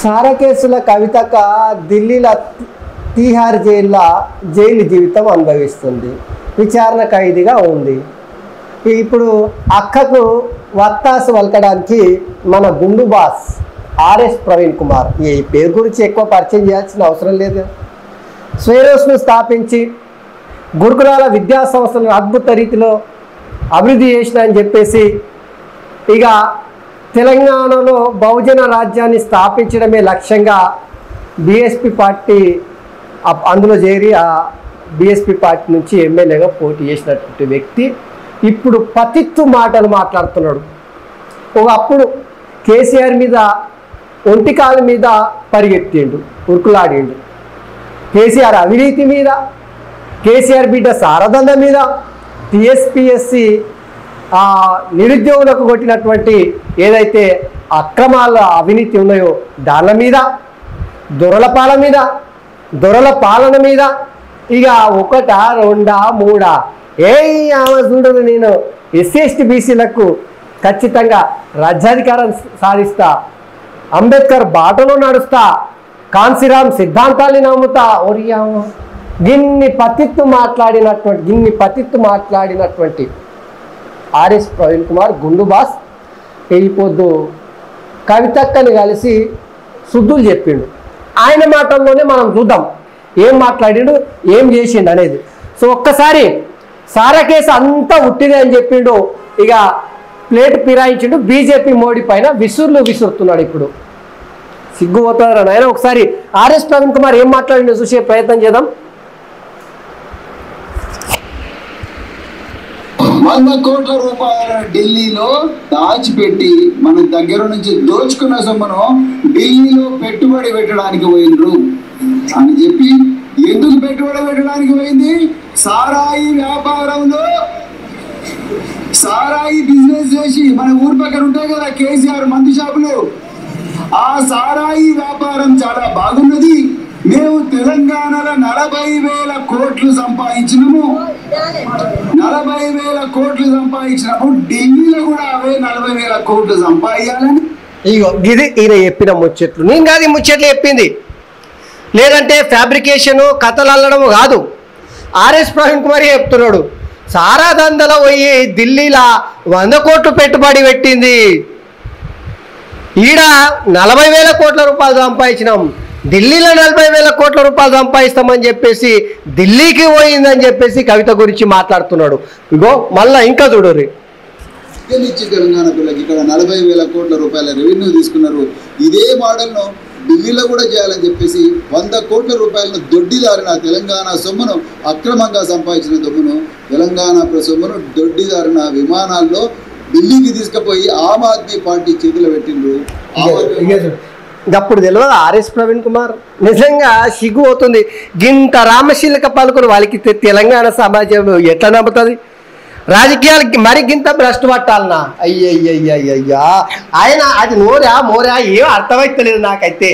సారా కేసుల కవితక ఢిల్లీలో తీహార్ జైలు జీవితం అనుభవిస్తుంది, విచారణ ఖైదీగా ఉంది. ఇప్పుడు అక్కకు వత్తాసు వలకడానికి మన గుండు బాస్ ఆర్ఎస్ ప్రవీణ్ కుమార్, ఈ పేరు గురించి ఎక్కువ పరిచయం చేయాల్సిన అవసరం లేదు. స్వేరోస్ను స్థాపించి గురుకులాల విద్యా సంస్థలను అద్భుత రీతిలో అభివృద్ధి చేసిన అని చెప్పేసి ఇక తెలంగాణలో బహుజన రాజ్యాన్ని స్థాపించడమే లక్ష్యంగా బీఎస్పీ పార్టీ అందులో చేరి ఆ బీఎస్పీ పార్టీ నుంచి ఎమ్మెల్యేగా పోటీ చేసినటువంటి వ్యక్తి ఇప్పుడు పతిత్తు మాటలు మాట్లాడుతున్నాడు. ఒకప్పుడు కేసీఆర్ మీద ఒంటికాల మీద పరిగెత్తిండు, ఉరుకులాడిండు. కేసీఆర్ అవినీతి మీద, కేసీఆర్ బిడ్డ శారదండ మీద, టీఎస్పీఎస్సి నిరుద్యోగులకు కొట్టినటువంటి ఏదైతే అక్రమాల అవినీతి ఉన్నాయో దాని మీద, దొరల పాలన మీద ఇక ఒకటా రెండా మూడా చూడదు, నేను ఎస్సీ ఎస్టీ బీసీలకు ఖచ్చితంగా రాజ్యాధికారం సాధిస్తా, అంబేద్కర్ బాటలో నడుస్తా, కాన్సీరామ్ సిద్ధాంతాన్ని నమ్ముతా, గిన్ని పతిత్తు మాట్లాడినటువంటి ఆర్ఎస్ ప్రవీణ్ కుమార్ గుండు బాస్ వెళ్ళిపోద్దు కవితక్కని కలిసి శుద్ధులు చెప్పిండు. ఆయన మాటల్లోనే మనం చూద్దాం ఏం మాట్లాడిండు, ఏం చేసిండు అనేది. సో ఒక్కసారి సారా కేసు అంతా ఉట్టిదే అని చెప్పిండు, ఇక ప్లేట్ పిరాయించిండు, బీజేపీ మోడీ పైన విసురుతున్నాడు. ఇప్పుడు సిగ్గుపోతారా నాయన. ఒకసారి ఆర్ఎస్ ప్రవీణ్ కుమార్ ఏం మాట్లాడిండో చూసే ప్రయత్నం చేద్దాం. 100 కోట్ల రూపాయల ఢిల్లీలో దాచిపెట్టి మన దగ్గర నుంచి దోచుకున్న సొమ్మును ఢిల్లీలో పెట్టుబడి పెట్టడానికి పోయినరు అని చెప్పి, ఎందుకు పెట్టుబడి పెట్టడానికి పోయింది? సారాయి వ్యాపారంలో, సారాయి బిజినెస్ చేసి మన ఊరి పక్కన ఉంటాయి కదా కేసీఆర్ మందు షాపులు, ఆ సారాయి వ్యాపారం చాలా బాగున్నది. మేము తెలంగాణలో 40,000 కోట్లు సంపాదించినాము. 40,000 కోట్లు సంపాదించినప్పుడు ఢిల్లీలో కూడా అవే 40,000 కోట్లు సంపాదించాలని ఇగో ఇది ఈయన చెప్పిన ముచ్చట్లు. నేను కాదు ఈ ముచ్చట్లు చెప్పింది, లేదంటే ఫ్యాబ్రికేషను కథలు అల్లడము కాదు. ఆర్ఎస్ ప్రవీణ్ కుమార్ చెప్తున్నాడు, సారా దందలో పోయి ఢిల్లీలో 100 కోట్లు పెట్టుబడి పెట్టింది, ఈడ 40,000 కోట్ల రూపాయలు సంపాదించినాం, ఢిల్లీలో 40,000 కోట్ల రూపాయలు సంపాదిస్తామని చెప్పేసి ఢిల్లీకి పోయిందని చెప్పేసి కవిత గురించి మాట్లాడుతున్నాడు. ఇగో మళ్ళా ఇంకా చూడరు, ఇచ్చి తెలంగాణ పిల్లకి ఇక్కడ 40,000 కోట్ల రూపాయల రెవెన్యూ తీసుకున్నారు. ఇదే మోడల్ను ఢిల్లీలో కూడా చేయాలని చెప్పేసి 100 కోట్ల రూపాయలను దొడ్డిదారిన తెలంగాణ సొమ్మును, అక్రమంగా సంపాదించిన సొమ్మును, తెలంగాణ సొమ్మును దొడ్డిదారిన విమానాల్లో ఢిల్లీకి తీసుకుపోయి ఆమ్ ఆద్మీ పార్టీ చేతిలో పెట్టిండ్రు. అప్పుడు తెలియదు ఆర్ఎస్ ప్రవీణ్ కుమార్. నిజంగా సిగ్గు అవుతుంది. గింత రామశీలక పలుకులు వాళ్ళకి తెలంగాణ సమాజంలో ఎట్లా నమ్ముతుంది? రాజకీయాలకి మరి గింత భ్రష్టు పట్టాలనా? అయ్యయ్యయ్యయ్యా, ఆయన అది మోరా ఏం అర్థమైతలేదు నాకైతే.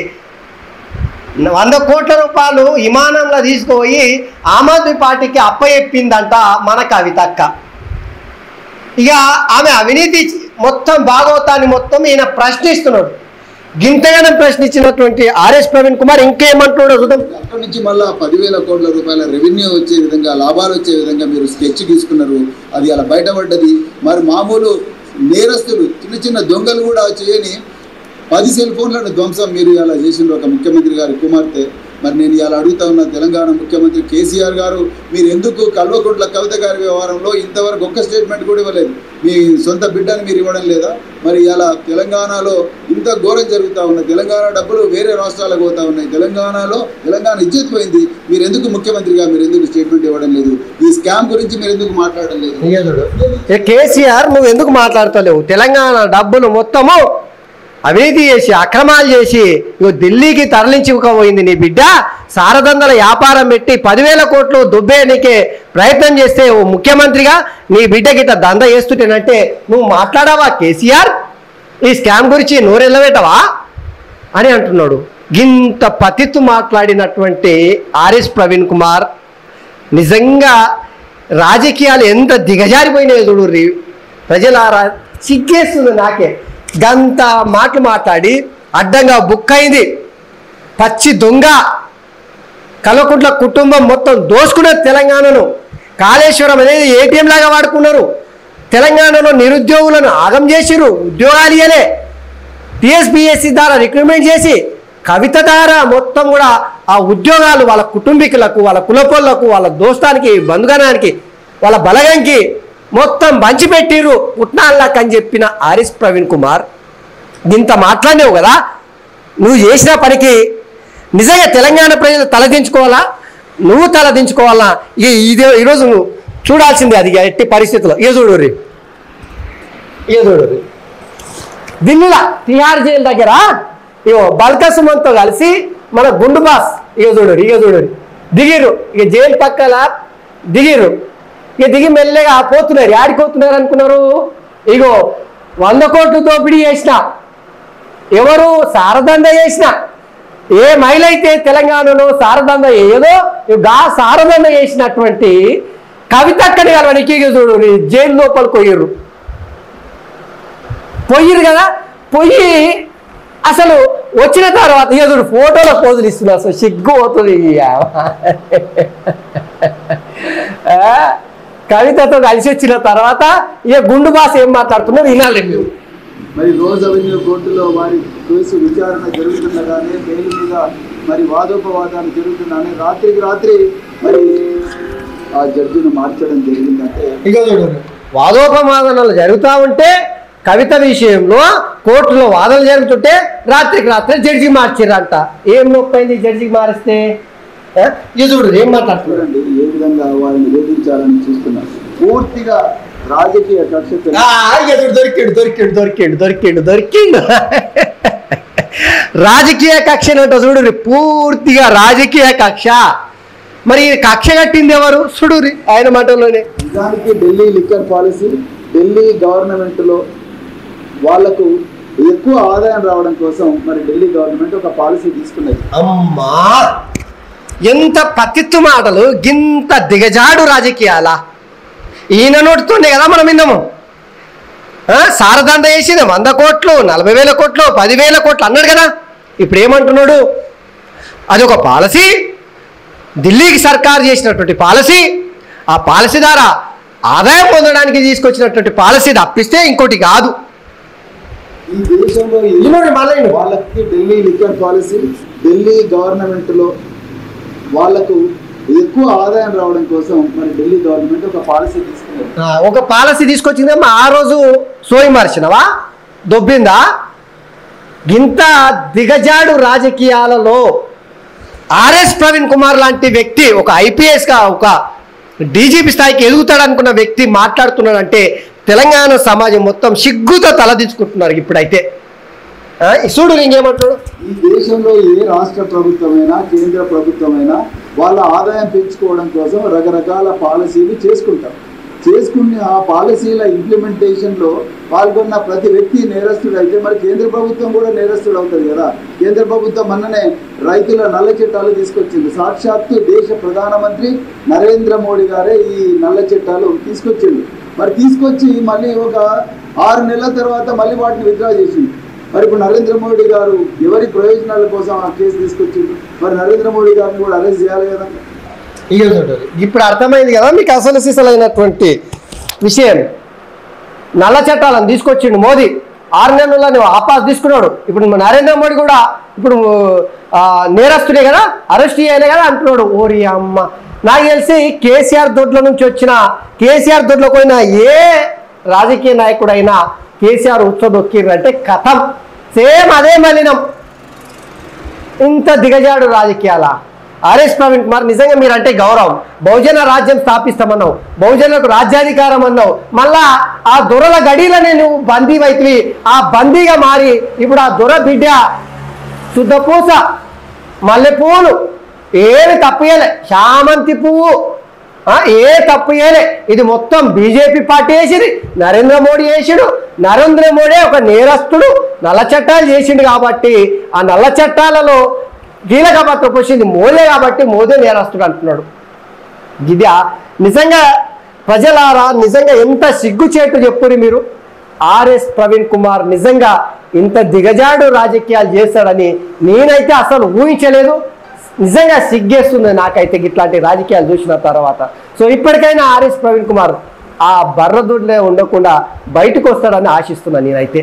100 కోట్ల రూపాయలు విమానంలో తీసుకుపోయి ఆమ్ ఆద్మీ పార్టీకి అప్పచెప్పిందంట మన కవితక్క. ఇక ఆమె అవినీతి మొత్తం భాగవతాన్ని మొత్తం ఈయన ప్రశ్నిస్తున్నాడు. గింతగానే ప్రశ్నించినటువంటి ఆర్ఎస్ ప్రవీణ్ కుమార్ ఇంకేమంటున్నాడో చూద్దాం. అక్కడి నుంచి మళ్ళా 10,000 కోట్ల రూపాయల రెవెన్యూ వచ్చే విధంగా, లాభాలు వచ్చే విధంగా మీరు స్కెచ్ తీసుకున్నారు. అది అలా బయటపడ్డది. మరి మామూలు నేరస్తులు, చిన్న దొంగలు కూడా చేయని 10 సెల్ ఫోన్లను ధ్వంసం మీరు ఇలా చేసిండ్రు ఒక ముఖ్యమంత్రి గారి కుమార్తె. మరి నేను ఇలా అడుగుతా ఉన్న తెలంగాణ ముఖ్యమంత్రి కేసీఆర్ గారు, మీరు ఎందుకు కల్వకుంట్ల కవిత గారి వ్యవహారంలో ఇంతవరకు ఒక్క స్టేట్మెంట్ కూడా ఇవ్వలేదు? మీ సొంత బిడ్డని మీరు ఇవ్వడం లేదా? మరి ఇలా తెలంగాణలో ఇంత ఘోరం జరుగుతూ ఉన్న, తెలంగాణ డబ్బులు వేరే రాష్ట్రాలకు పోతా ఉన్నాయి, తెలంగాణ ఇజ్జత్ పోయింది. మీరు ఎందుకు ముఖ్యమంత్రిగా మీరు ఎందుకు స్టేట్మెంట్ ఇవ్వడం లేదు? ఈ స్కామ్ గురించి మీరు ఎందుకు మాట్లాడడం లేదు? కేసీఆర్ నువ్వు ఎందుకు మాట్లాడతలేవు? తెలంగాణ డబ్బులు మొత్తము అవినీతి చేసి, అక్రమాలు చేసి ఢిల్లీకి తరలించుకోపోయింది నీ బిడ్డ. సారదందల వ్యాపారం పెట్టి 10,000 కోట్లు దుబ్బేయడానికే ప్రయత్నం చేస్తే ఓ ముఖ్యమంత్రిగా నీ బిడ్డకి ఇట్లా దంద చేస్తుంటేనంటే నువ్వు మాట్లాడావా కేసీఆర్? ఈ స్కామ్ గురించి నోరెళ్ళబెట్టవా అని అంటున్నాడు. గింత పతిత్తు మాట్లాడినటువంటి ఆర్ఎస్ ప్రవీణ్ కుమార్ నిజంగా రాజకీయాలు ఎంత దిగజారిపోయినాయో చూడు. ప్రజలారా సిగ్గేస్తుంది నాకే. గంత మాటలు మాట్లాడి అడ్డంగా బుక్ అయింది. పచ్చి దొంగ కల్వకుంట్ల కుటుంబం మొత్తం దోసుకున్నారు తెలంగాణను. కాళేశ్వరం అనేది ఏటీఎం లాగా వాడుకున్నారు. తెలంగాణలో నిరుద్యోగులను ఆగం చేసిరు, ఉద్యోగాలు ఇయ్యలే. టీఎస్పీఎస్సీ ద్వారా రిక్రూట్మెంట్ చేసి కవిత ద్వారా మొత్తం కూడా ఆ ఉద్యోగాలు వాళ్ళ కుటుంబీకులకు, వాళ్ళ కులపోళ్లకు, వాళ్ళ దోస్తానికి, బంధుగణానికి, వాళ్ళ బలగంకి మొత్తం పంచిపెట్టిరు పుట్నాళ్ళకు అని చెప్పిన ఆర్ఎస్ ప్రవీణ్ కుమార్ ఇంత మాట్లాడినావు కదా. నువ్వు చేసిన పనికి నిజంగా తెలంగాణ ప్రజలు తలదించుకోవాలా, నువ్వు తలదించుకోవాలా? ఇదే ఈరోజు నువ్వు చూడాల్సిందే అది ఎట్టి పరిస్థితుల్లో. ఇక చూడుర్రి ఢిల్లీలో తిహార్ జైలు దగ్గర ఇగో బల్కా సుమన్తో కలిసి మన గుండు బాస్ ఇక చూడరు దిగిరు. ఇక జైలు పక్కల దిగిరు. ఇక దిగి మెల్లగా పోతున్నారు. ఆడిపోతున్నారు అనుకున్నారు. ఇగో 100 కోట్లు దోపిడీ చేసిన ఎవరు? శారదంద చేసిన. ఏ మహిళ అయితే తెలంగాణలో శారదంద ఏదో శారదంద చేసినటువంటి కవితక్కని కలవడానికి చూడు జైలు లోపలికి పోయిరు కదా. పోయి అసలు వచ్చిన తర్వాత ఎదురు ఫోటోలో పోజులు ఇస్తున్నారు. అసలు సిగ్గు అవుతుంది. కవితతో కలిసి వచ్చిన తర్వాత ఇక గుండు బాస్ ఏం మాట్లాడుతున్నారు వినాలి. మరి రోజ్ అవెన్యూ కోర్టులో వారి కేసు విచారణ జరుగుతుండగానే బెయిల్ మీద మరి వాదోపవాదాలు జరుగుతున్నానే రాత్రికి రాత్రి మరి ఆ జడ్జిని మార్చడం జరిగిందంటే ఇక చూడండి వాదోపవాదనలు జరుగుతూ ఉంటే కవిత విషయంలో కోర్టులో వాదనలు జరుగుతుంటే రాత్రికి రాత్రి జడ్జి మార్చిరంట. ఏం నొప్పైంది జడ్జికి మారిస్తే? ఇది చూడు ఏం మాట్లాడుతున్నారండి. ఏ విధంగా వారిని వేధించాలని చూస్తున్నారు. పూర్తిగా రాజకీయ కక్ష. దొరికిండు రాజకీయ కక్ష అంట చూడు. పూర్తిగా రాజకీయ కక్ష. మరి కక్ష కట్టింది ఎవరు? చూడురి ఆయన మాటల్లోనే. నిజానికి ఢిల్లీ లిక్కర్ పాలసీ, ఢిల్లీ గవర్నమెంట్లో వాళ్లకు ఎక్కువ ఆదాయం రావడం కోసం మరి ఢిల్లీ గవర్నమెంట్ ఒక పాలసీ తీసుకున్నది. అమ్మా ఎంత పతిత్తు మాటలు, గింత దిగజాడు రాజకీయాలా? ఈయన నోటితోనే కదా మనం విన్నాము. శారదాంద వేసింది 100 కోట్లు, 40,000 కోట్లు, 10,000 కోట్లు అన్నాడు కదా. ఇప్పుడు ఏమంటున్నాడు? అదొక పాలసీ, ఢిల్లీకి సర్కారు చేసినటువంటి పాలసీ. ఆ పాలసీ ద్వారా ఆదాయం పొందడానికి తీసుకొచ్చినటువంటి పాలసీ తప్పిస్తే ఇంకోటి కాదు. ఈ దేశంలో వాళ్ళకి ఢిల్లీ లిక్కర్ పాలసీ, ఢిల్లీ గవర్నమెంట్లో వాళ్లకు ఎక్కువ ఆదాయం రావడం కోసం మరి ఢిల్లీ గవర్నమెంట్ ఒక పాలసీ తీసుకున్నారు. ఒక పాలసీ తీసుకొచ్చిందేమో ఆ రోజు సోయి మార్చినవా? దొబ్బిందా? ఇంత దిగజాడు రాజకీయాలలో ఆర్ఎస్ ప్రవీణ్ కుమార్ లాంటి వ్యక్తి ఒక ఐపీఎస్గా ఒక డీజీపీ స్థాయికి ఎదుగుతాడనుకున్న వ్యక్తి మాట్లాడుతున్నాడంటే తెలంగాణ సమాజం మొత్తం సిగ్గుతో తలదించుకుంటున్నారు. ఇప్పుడైతే చూడు ఇంకేమంటాడు. ఈ దేశంలో ఏ రాష్ట్ర ప్రభుత్వమైనా కేంద్ర ప్రభుత్వమైనా వాళ్ళ ఆదాయం పెంచుకోవడం కోసం రకరకాల పాలసీలు చేసుకుని ఆ పాలసీల ఇంప్లిమెంటేషన్లో పాల్గొన్న ప్రతి వ్యక్తి నేరస్తుడు అయితే మరి కేంద్ర ప్రభుత్వం కూడా నేరస్తుడు అవుతుంది కదా. కేంద్ర ప్రభుత్వం మొన్ననే రైతుల నల్ల చట్టాలు తీసుకొచ్చింది. సాక్షాత్తు దేశ ప్రధానమంత్రి నరేంద్ర మోడీ గారే ఈ నల్ల చట్టాలు తీసుకొచ్చింది. మరి తీసుకొచ్చి మళ్ళీ ఒక 6 నెలల తర్వాత మళ్ళీ వాటిని విత్డ్రా చేసింది. మరి ఇప్పుడు నరేంద్ర మోడీ గారు ఎవరి ప్రయోజనాల కోసం ఆ కేసు తీసుకొచ్చింది? మరి నరేంద్ర మోడీ గారిని కూడా అరెస్ట్ చేయాలి కదా. ఇప్పుడు అర్థమైంది కదా మీకు అసలు సిసలైనటువంటి విషయం. నల్ల చట్టాలను తీసుకొచ్చిండు మోదీ. 6 నెలల్లో ఆపాస్ తీసుకున్నాడు. ఇప్పుడు నరేంద్ర మోడీ కూడా ఇప్పుడు నేరస్తుడే కదా, అరెస్ట్ చేయాలి కదా అంటున్నాడు. ఓరి అమ్మ, నాకు తెలిసి కేసీఆర్ దొడ్ల నుంచి వచ్చిన కేసీఆర్ దొడ్లకు పోయిన ఏ రాజకీయ నాయకుడైనా కేసీఆర్ ఉచ్చదొక్కిరంటే కథం సేమ్ అదే మలినం. ఇంత దిగజాడు రాజకీయాల ఆర్ఎస్ ప్రవీణ్ కుమార్ నిజంగా మీరంటే గౌరవం. బహుజన రాజ్యం స్థాపిస్తామన్నావు, బహుజనులకు రాజ్యాధికారం అన్నావు. మళ్ళా ఆ దొరల గడిలోనే నువ్వు బందీ వైతివి. ఆ బందీగా మారి ఇప్పుడు ఆ దొర బిడ్డ శుద్ధపూస మల్లెపూలు ఏమి తప్పుయలే, చామంతి పువ్వు ఏ తప్పు చేయలే. ఇది మొత్తం బీజేపీ పార్టీ వేసింది, నరేంద్ర మోడీ వేసాడు. నరేంద్ర మోడీ ఒక నేరస్తుడు, నల్ల చట్టాలు చేసిండు కాబట్టి ఆ నల్ల చట్టాలలో కీలక పాత్ర పోసింది మోదే కాబట్టి మోదే నేరస్తుడు అంటున్నాడు. ఇది నిజంగా ప్రజలారా నిజంగా ఎంత సిగ్గుచేటు చెప్పుని మీరు. ఆర్ఎస్ ప్రవీణ్ కుమార్ నిజంగా ఇంత దిగజాడు రాజకీయాలు చేస్తాడని నేనైతే అసలు ఊహించలేదు. నిజంగా సిగ్గేస్తుంది నాకైతే ఇట్లాంటి రాజకీయాలు చూసిన తర్వాత. సో ఇప్పటికైనా ఆర్ఎస్ ప్రవీణ్ కుమార్ ఆ బర్రదుడ్లే ఉండకుండా బయటకు వస్తాడని ఆశిస్తున్నాను నేనైతే.